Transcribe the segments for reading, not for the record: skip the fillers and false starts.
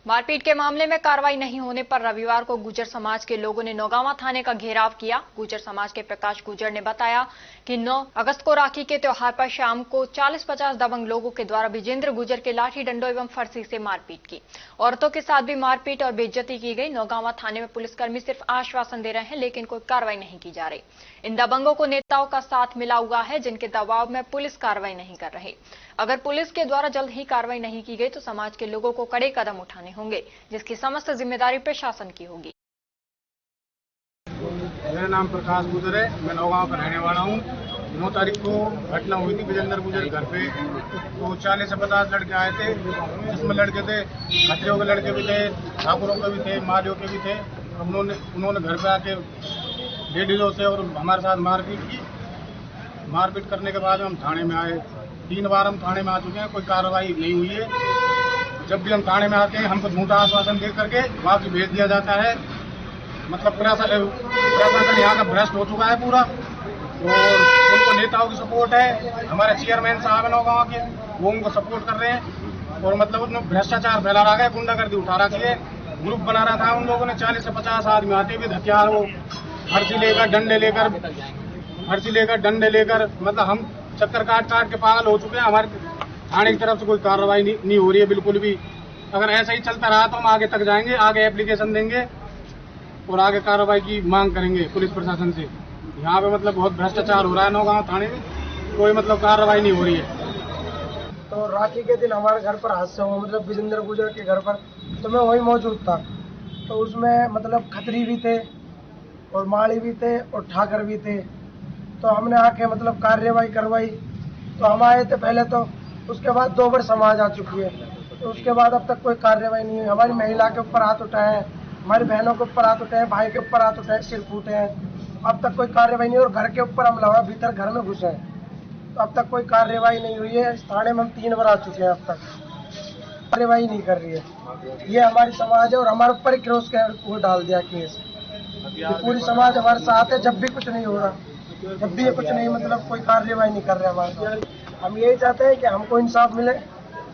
मारपीट के मामले में कार्रवाई नहीं होने पर रविवार को गुर्जर समाज के लोगों ने नौगांवा थाने का घेराव किया। गुर्जर समाज के प्रकाश गुर्जर ने बताया कि 9 अगस्त को राखी के त्योहार पर शाम को 40-50 दबंग लोगों के द्वारा विजेंद्र गुर्जर के लाठी डंडों एवं फरसी से मारपीट की। औरतों के साथ भी मारपीट और बेइज्जती की गई। नौगांवा थाने में पुलिसकर्मी सिर्फ आश्वासन दे रहे हैं, लेकिन कोई कार्रवाई नहीं की जा रही। इन दबंगों को नेताओं का साथ मिला हुआ है, जिनके दबाव में पुलिस कार्रवाई नहीं कर रही। अगर पुलिस के द्वारा जल्द ही कार्रवाई नहीं की गई तो समाज के लोगों को कड़े कदम उठाने होंगे, जिसकी समस्त जिम्मेदारी प्रशासन की होगी। मेरा नाम प्रकाश गुर्जर है, मैं नौगांव का रहने वाला हूँ। 9 तारीख को घटना हुई थी विजेंद्र गुर्जर घर पे। तो 40 से 50 लड़के आए थे, जिसमें लड़के थे खत्रियों के लड़के भी थे, ठाकुरों के भी थे, मालियों के भी थे। उन्होंने घर पे आके लेडीजों से और हमारे साथ मारपीट की। मारपीट करने के बाद हम थाने में आए। 3 बार हम थाने में आ चुके हैं, कोई कार्रवाई नहीं हुई है। जब भी हम थाने में आते हैं हमको झूठा आश्वासन दे करके वापस भेज दिया जाता है। मतलब प्रशासन यहाँ का भ्रष्ट हो चुका है पूरा। और उनको नेताओं की सपोर्ट है, हमारे चेयरमैन साहब है नौगांव के, वो उनको सपोर्ट कर रहे हैं। और मतलब उन्होंने भ्रष्टाचार फैला रखा है, गुंडागर्दी उठा रखी है। ग्रुप बना रहा था उन लोगों ने। 40 से 50 आदमी आते हुए हथियार, वो फर्जी लेकर डंडे लेकर मतलब हम चक्कर काट के पागल हो चुके हैं। हमारे थाने की तरफ से कोई कार्रवाई नहीं हो रही है बिल्कुल भी। अगर ऐसा ही चलता रहा तो हम आगे तक जाएंगे, आगे एप्लीकेशन देंगे और आगे कार्रवाई की मांग करेंगे पुलिस प्रशासन से। यहाँ पे मतलब बहुत भ्रष्टाचार हो रहा है नौगांव थाने में, कोई मतलब कार्रवाई नहीं हो रही है। तो राखी के दिन हमारे घर पर हादसा हुआ, मतलब विजेंद्र गुर्जर के घर पर। तो मैं वहीं मौजूद था। तो उसमें मतलब खत्री भी थे और माली भी थे और ठाकर भी थे। तो हमने आके मतलब कार्रवाई करवाई। तो हम आए थे पहले, तो उसके बाद 2 बार समाज आ चुकी है। तो उसके बाद अब तक कोई कार्रवाई नहीं हुई। हमारी महिला के ऊपर हाथ उठाए हैं, हमारी बहनों के ऊपर हाथ उठाए हैं, भाई के ऊपर हाथ उठाए, सिर फूटे हैं। अब तक कोई कार्रवाई नहीं। और घर के ऊपर हमला हुआ, भीतर घर में घुसे हैं। तो अब तक कोई कार्रवाई नहीं हुई है। इस थाने में हम 3 बार आ चुके हैं, अब तक कार्रवाई नहीं कर रही है। ये हमारी समाज है और हमारे ऊपर ही क्रॉस वो डाल दिया केस। पूरी समाज हमारे साथ है, जब भी कुछ नहीं हो रहा, जब भी ये कुछ नहीं मतलब कोई कार्रवाई नहीं कर रहे हमारे साथ। हम यही चाहते हैं कि हमको इंसाफ मिले,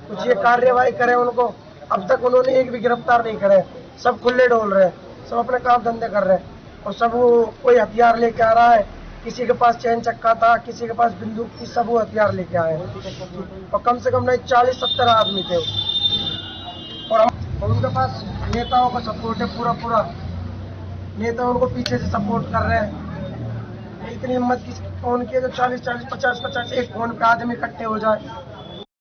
कुछ ये कार्रवाई करें उनको। अब तक उन्होंने एक भी गिरफ्तार नहीं करे, सब खुले डोल रहे हैं, सब अपने काम धंधे कर रहे हैं। और सब कोई हथियार लेके आ रहा है, किसी के पास चैन चक्का था, किसी के पास बंदूक थी, सब वो हथियार लेके आए हैं। और कम से कम नहीं 40-70 आदमी थे। और उनके पास नेताओं का सपोर्ट है पूरा। नेता उनको पीछे से सपोर्ट कर रहे हैं। इतनी हिम्मत किसी कौन की है जो 40-50 एक फोन पे आदमी इकट्ठे हो जाए।